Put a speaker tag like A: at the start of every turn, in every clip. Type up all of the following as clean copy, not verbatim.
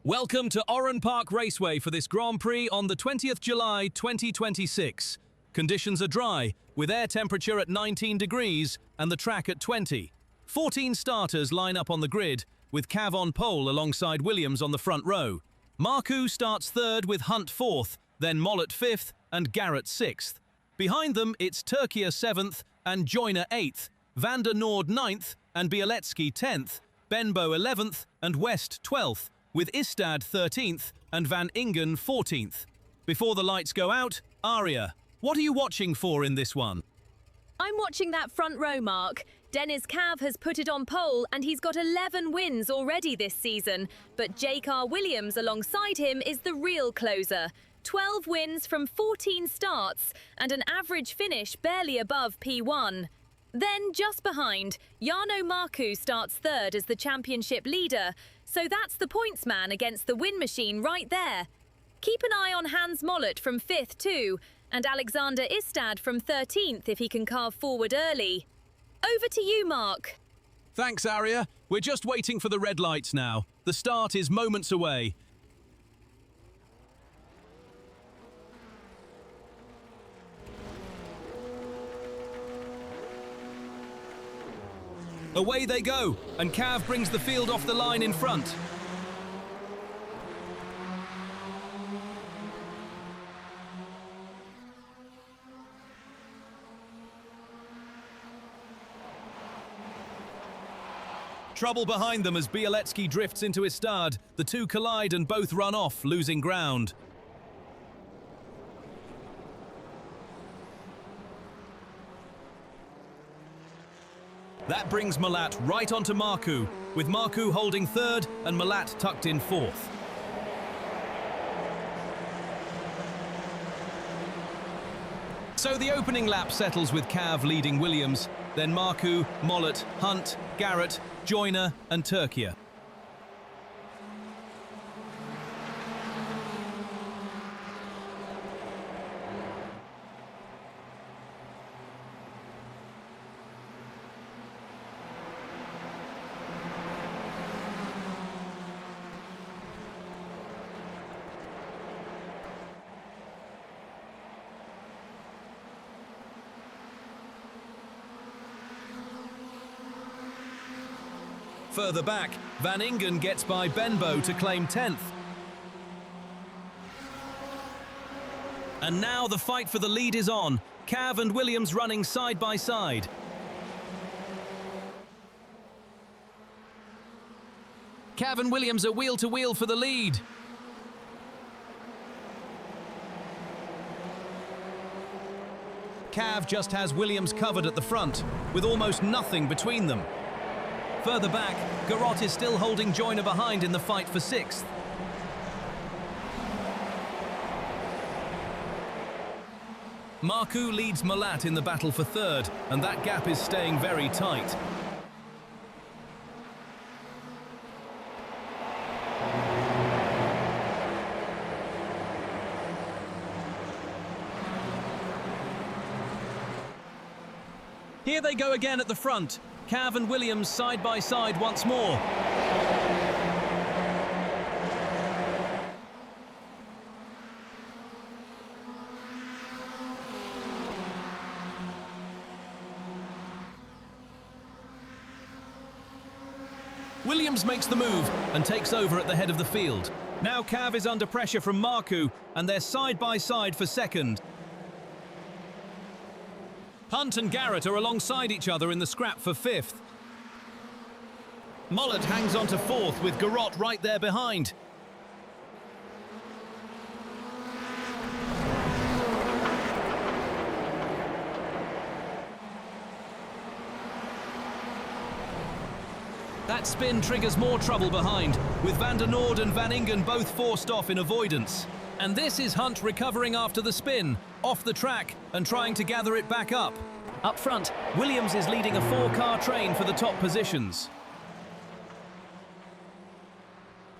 A: Welcome to Oran Park Raceway for this Grand Prix on the 20th July 2026. Conditions are dry, with air temperature at 19 degrees and the track at 20. 14 starters line up on the grid, with Cav on pole alongside Williams on the front row. Marc starts third with Hunt fourth, then Mollet fifth and Garrett sixth. Behind them it's Turkia seventh and Joyner eighth, Van der Noord ninth and Bieletsky 10th, Benbow 11th and West 12th, with Istad 13th and Van Ingen 14th. Before the lights go out, Aria, what are you watching for in this one?
B: I'm watching that front row, Marc. Dennis Cav has put it on pole and he's got 11 wins already this season, but J.Car Williams alongside him is the real closer. 12 wins from 14 starts and an average finish barely above P1. Then, just behind, Jarno Marcu starts third as the championship leader, so that's the points man against the win machine right there. Keep an eye on Hans Mollet from 5th too, and Alexander Istad from 13th if he can carve forward early. Over to you, Marc.
A: Thanks, Aria. We're just waiting for the red lights now. The start is moments away. Away they go, and Cav brings the field off the line in front. Trouble behind them as Bieletsky drifts into Istad. The two collide and both run off, losing ground. That brings Malat right onto Marcu, with Marcu holding third and Malat tucked in fourth. So the opening lap settles with Cav leading Williams, then Marcu, Mollet, Hunt, Garrett, Joyner and Turkia. Further back, Van Ingen gets by Benbow to claim 10th. And now the fight for the lead is on. Cav and Williams running side by side. Cav and Williams are wheel to wheel for the lead. Cav just has Williams covered at the front, with almost nothing between them. Further back, Garrett is still holding Joyner behind in the fight for 6th. Marcu leads Malat in the battle for 3rd, and that gap is staying very tight. Here they go again at the front. Cav and Williams side by side once more. Williams makes the move and takes over at the head of the field. Now Cav is under pressure from Marcu, and they're side by side for 2nd. Hunt and Garrett are alongside each other in the scrap for 5th. Mollet hangs on to 4th with Garrett right there behind. That spin triggers more trouble behind, with Van der Noord and Van Ingen both forced off in avoidance. And this is Hunt recovering after the spin, off the track and trying to gather it back up. Up front, Williams is leading a 4-car train for the top positions.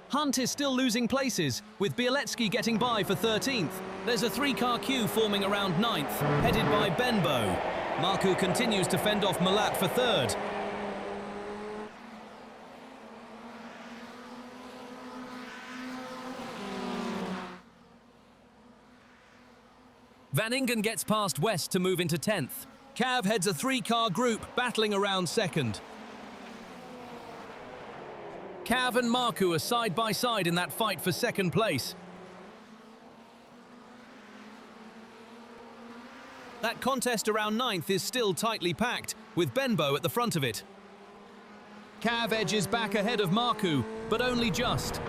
A: Hunt is still losing places, with Bieletsky getting by for 13th. There's a 3-car queue forming around 9th, headed by Benbow. Marcu continues to fend off Malat for 3rd. Van Ingen gets past West to move into 10th. Cav heads a three-car group, battling around second. Cav and Marcu are side by side in that fight for second place. That contest around 9th is still tightly packed, with Benbow at the front of it. Cav edges back ahead of Marcu, but only just.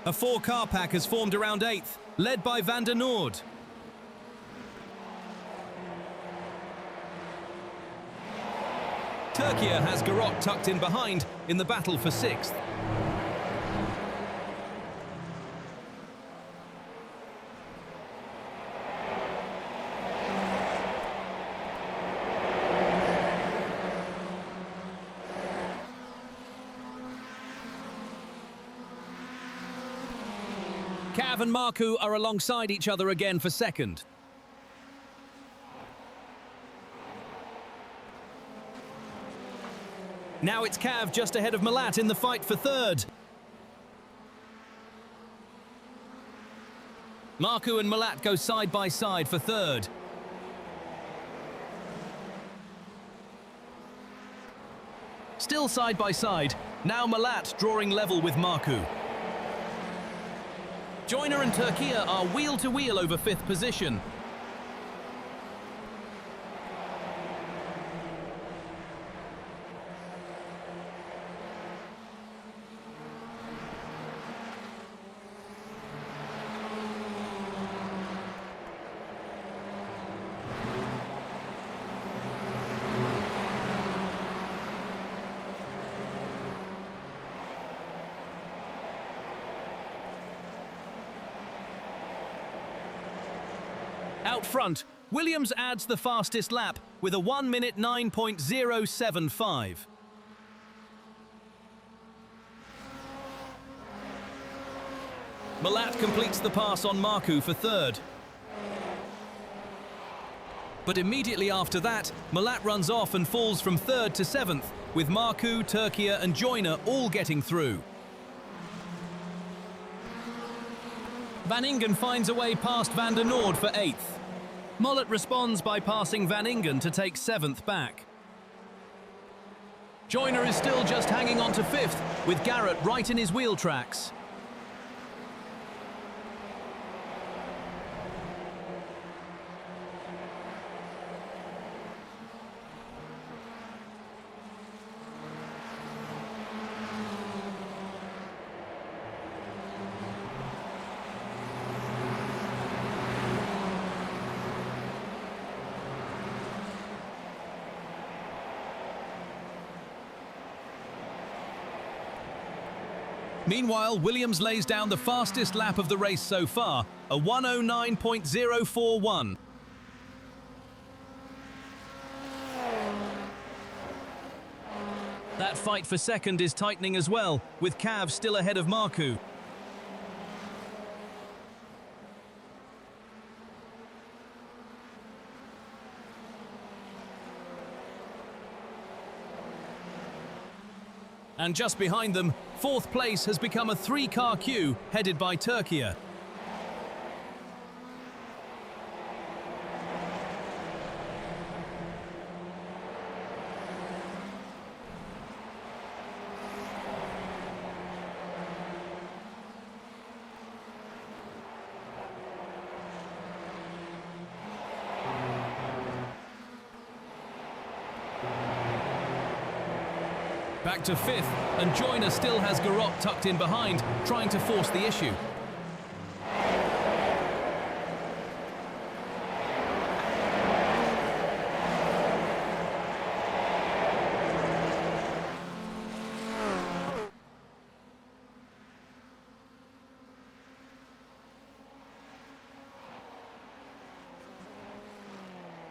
A: A four-car pack has formed around 8th, led by Van der Noord. Turkey has Garot tucked in behind in the battle for 6th. Cav and Marcu are alongside each other again for second. Now it's Cav just ahead of Malat in the fight for third. Marcu and Malat go side by side for third. Still side by side, now Malat drawing level with Marcu. Joyner and Turkey are wheel to wheel over 5th position. Out front, Williams adds the fastest lap with a 1 minute 9.075. Malat completes the pass on Marcu for third. But immediately after that, Malat runs off and falls from 3rd to 7th, with Marcu, Turkey and Joyner all getting through. Van Ingen finds a way past Van der Noord for 8th. Mollett responds by passing Van Ingen to take 7th back. Joyner is still just hanging on to 5th, with Garrett right in his wheel tracks. Meanwhile, Williams lays down the fastest lap of the race so far, a 1:09.041. That fight for second is tightening as well, with Cav still ahead of Marcu. And just behind them, 4th place has become a 3-car queue headed by Turkey. Back to 5th, and Joyner still has Garot tucked in behind, trying to force the issue.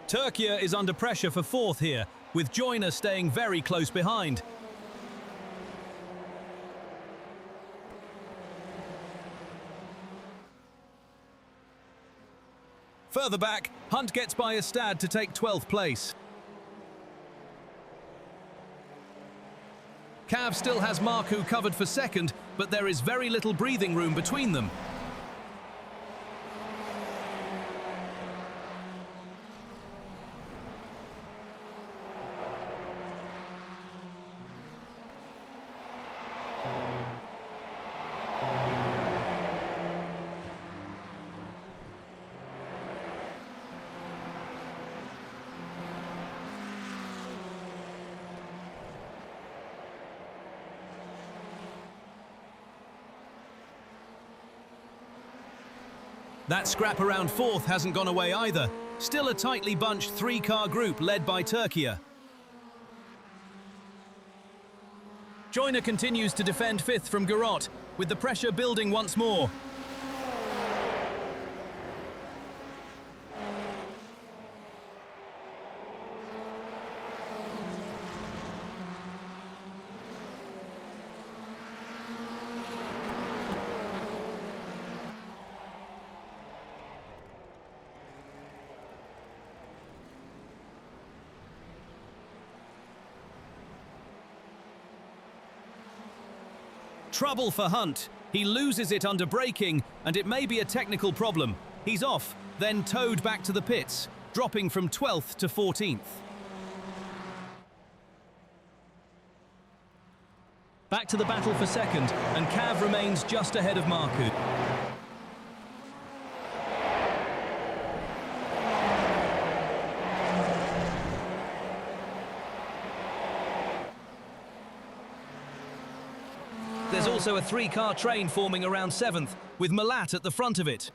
A: Turkey is under pressure for 4th here, with Joyner staying very close behind. Further back, Hunt gets by Estad to take 12th place. Cav still has Marcu covered for second, but there is very little breathing room between them. That scrap around fourth hasn't gone away either. Still a tightly bunched three-car group led by Turkey. Joyner continues to defend fifth from Garot, with the pressure building once more. Trouble for Hunt. He loses it under braking, and it may be a technical problem. He's off, then towed back to the pits, dropping from 12th to 14th. Back to the battle for second, and Cav remains just ahead of Marcu. There's also a three-car train forming around 7th, with Malat at the front of it.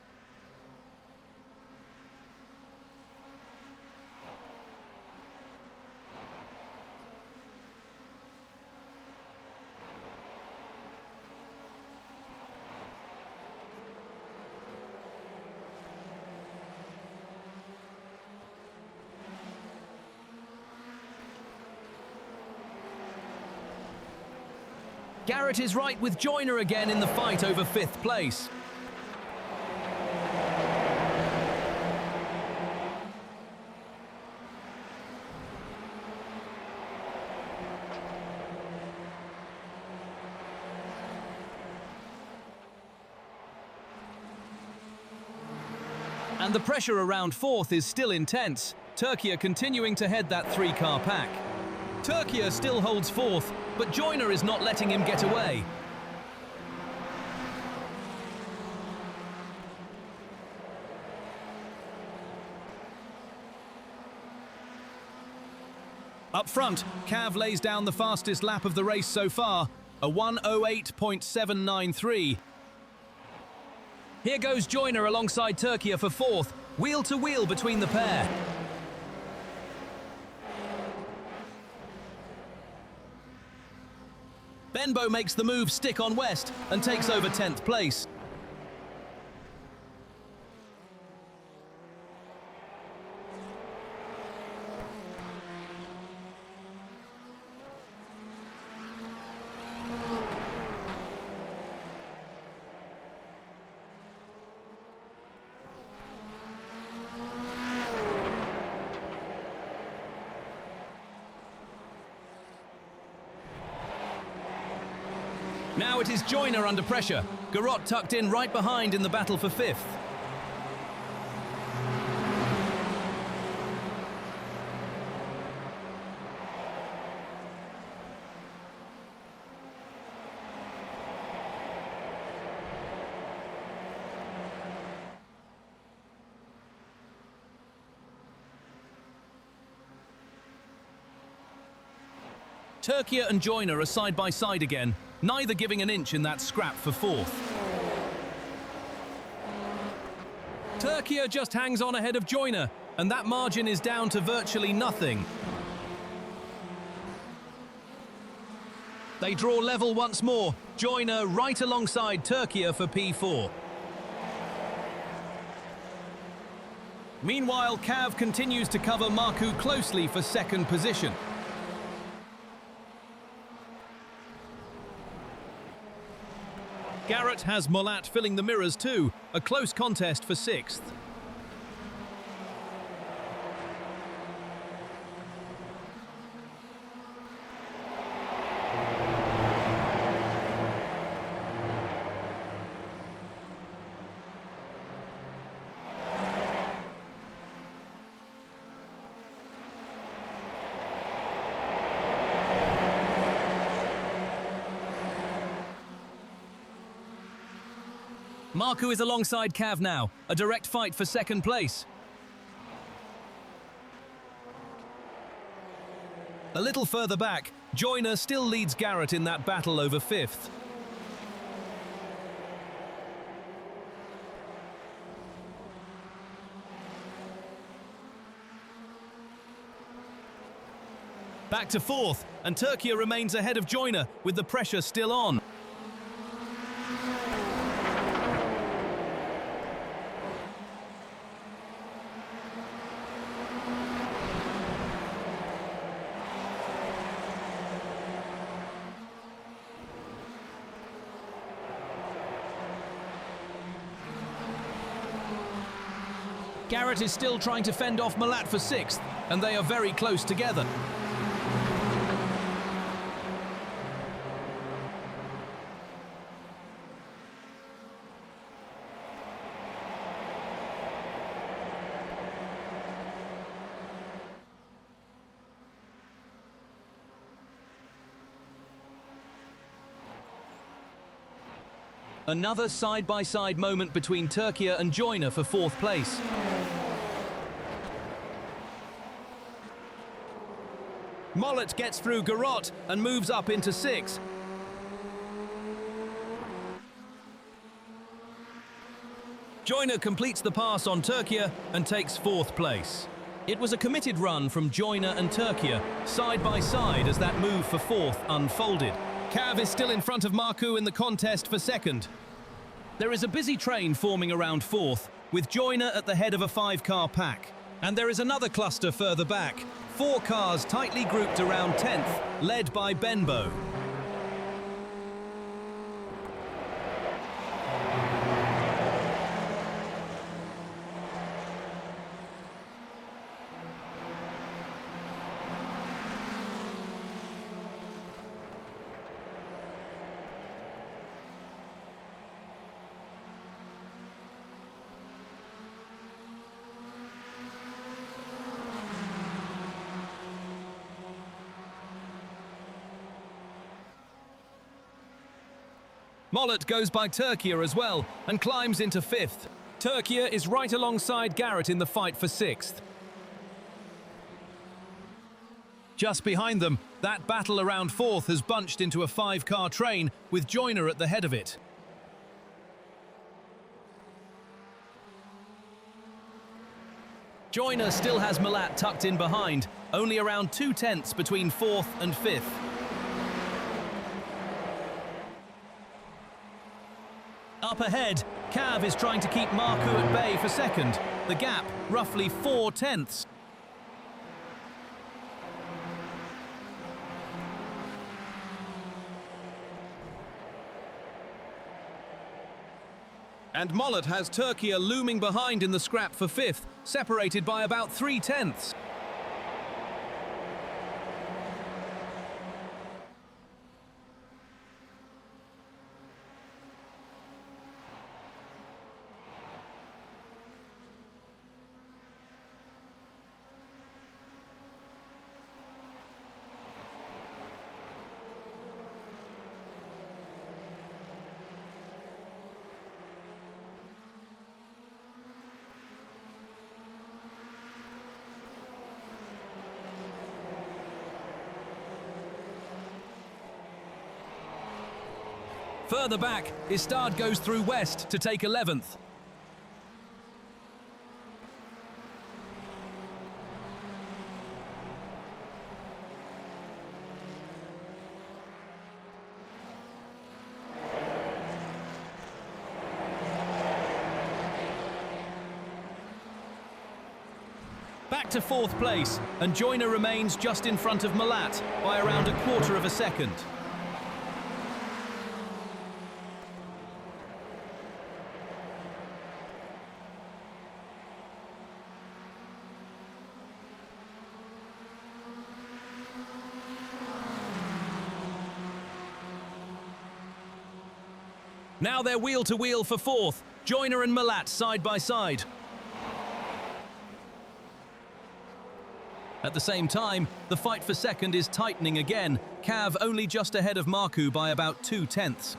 A: Garrett is right with Joyner again in the fight over 5th place. And the pressure around 4th is still intense. Turkey are continuing to head that three-car pack. Turkey still holds 4th, but Joyner is not letting him get away. Up front, Cav lays down the fastest lap of the race so far, a 1:08.793. Here goes Joyner alongside Turkey for 4th, wheel to wheel between the pair. Benbow makes the move stick on West and takes over 10th place. Now it is Joyner under pressure. Garot tucked in right behind in the battle for 5th. Turkey and Joyner are side by side again, neither giving an inch in that scrap for 4th. Turkey just hangs on ahead of Joyner, and that margin is down to virtually nothing. They draw level once more, Joyner right alongside Turkey for P4. Meanwhile, Cav continues to cover Marcu closely for 2nd position. Garrett has Molat filling the mirrors too, a close contest for 6th. Marcu is alongside Cav now, a direct fight for second place. A little further back, Joyner still leads Garrett in that battle over fifth. Back to fourth, and Turkey remains ahead of Joyner, with the pressure still on. Garrett is still trying to fend off Malat for sixth, and they are very close together. Another side-by-side moment between Turkey and Joyner for fourth place. Mollet gets through Garrott and moves up into sixth. Joyner completes the pass on Turkey and takes fourth place. It was a committed run from Joyner and Turkey, side by side as that move for fourth unfolded. Cav is still in front of Marcu in the contest for second. There is a busy train forming around fourth, with Joyner at the head of a 5-car pack. And there is another cluster further back, 4 cars tightly grouped around 10th, led by Benbow. Mollet goes by Turkey as well and climbs into fifth. Turkey is right alongside Garrett in the fight for sixth. Just behind them, that battle around fourth has bunched into a 5-car train with Joyner at the head of it. Joyner still has Malat tucked in behind, only around 2/10 between fourth and fifth. Up ahead, Cav is trying to keep Marcu at bay for second. The gap, roughly 4/10. And Mollet has Turkey looming behind in the scrap for fifth, separated by about 3/10. Further back, Istad goes through west to take 11th. Back to fourth place, and Joyner remains just in front of Malat by around 1/4 of a second. Now they're wheel-to-wheel for fourth, Joyner and Malat side by side. At the same time, the fight for second is tightening again, Cav only just ahead of Marcu by about 2/10.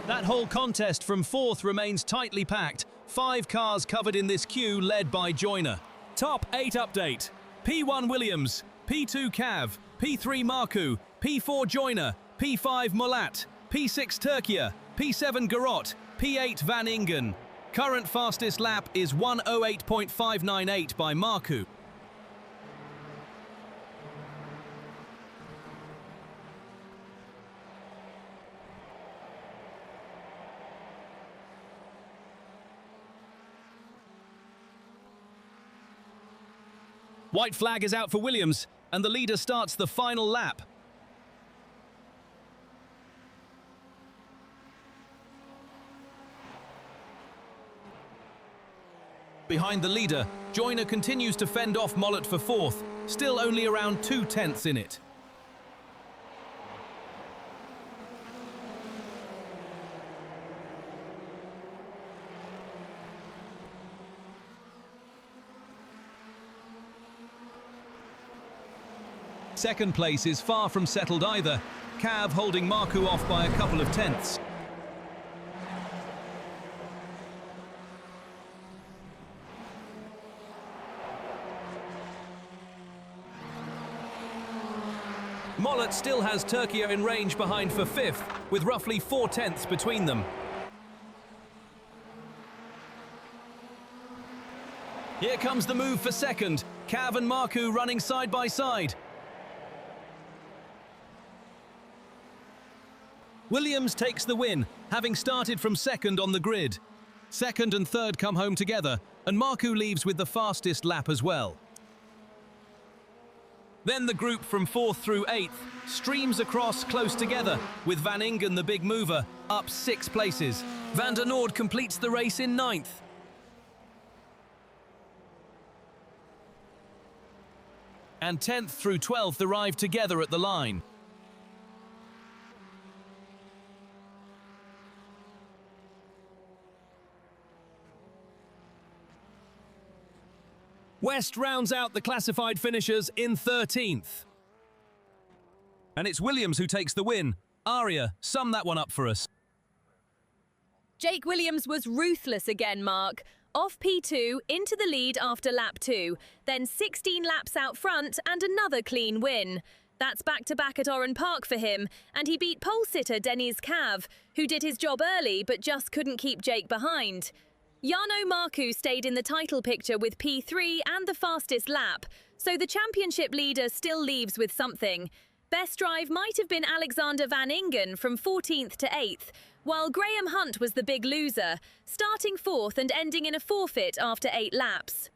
A: That whole contest from 4th remains tightly packed. 5 cars covered in this queue led by Joyner. Top 8 update. P1 Williams, P2 Cav, P3 Marcu, P4 Joyner, P5 Mulat, P6 Turkia, P7 Garot, P8 Van Ingen. Current fastest lap is 1:08.598 by Marcu. White flag is out for Williams, and the leader starts the final lap. Behind the leader, Joyner continues to fend off Mollet for 4th, still only around 2/10 in it. Second place is far from settled either, Cav holding Marcu off by a couple of tenths. Mollet still has Turkia in range behind for 5th, with roughly 4/10 between them. Here comes the move for 2nd, Cav and Marcu running side by side. Williams takes the win, having started from 2nd on the grid. 2nd and 3rd come home together, and Marcu leaves with the fastest lap as well. Then the group from 4th through 8th streams across close together, with Van Ingen the big mover, up 6 places. Van der Noord completes the race in 9th. And 10th through 12th arrive together at the line. West rounds out the classified finishers in 13th. And it's Williams who takes the win. Aria, sum that one up for us.
B: Jake Williams was ruthless again, Marc. Off P2, into the lead after lap 2, then 16 laps out front and another clean win. That's back-to-back at Oran Park for him, and he beat pole-sitter Deniz Cav, who did his job early but just couldn't keep Jake behind. Jarno Marcu stayed in the title picture with P3 and the fastest lap, so the championship leader still leaves with something. Best drive might have been Alexander Van Ingen from 14th to 8th, while Graham Hunt was the big loser, starting 4th and ending in a forfeit after 8 laps.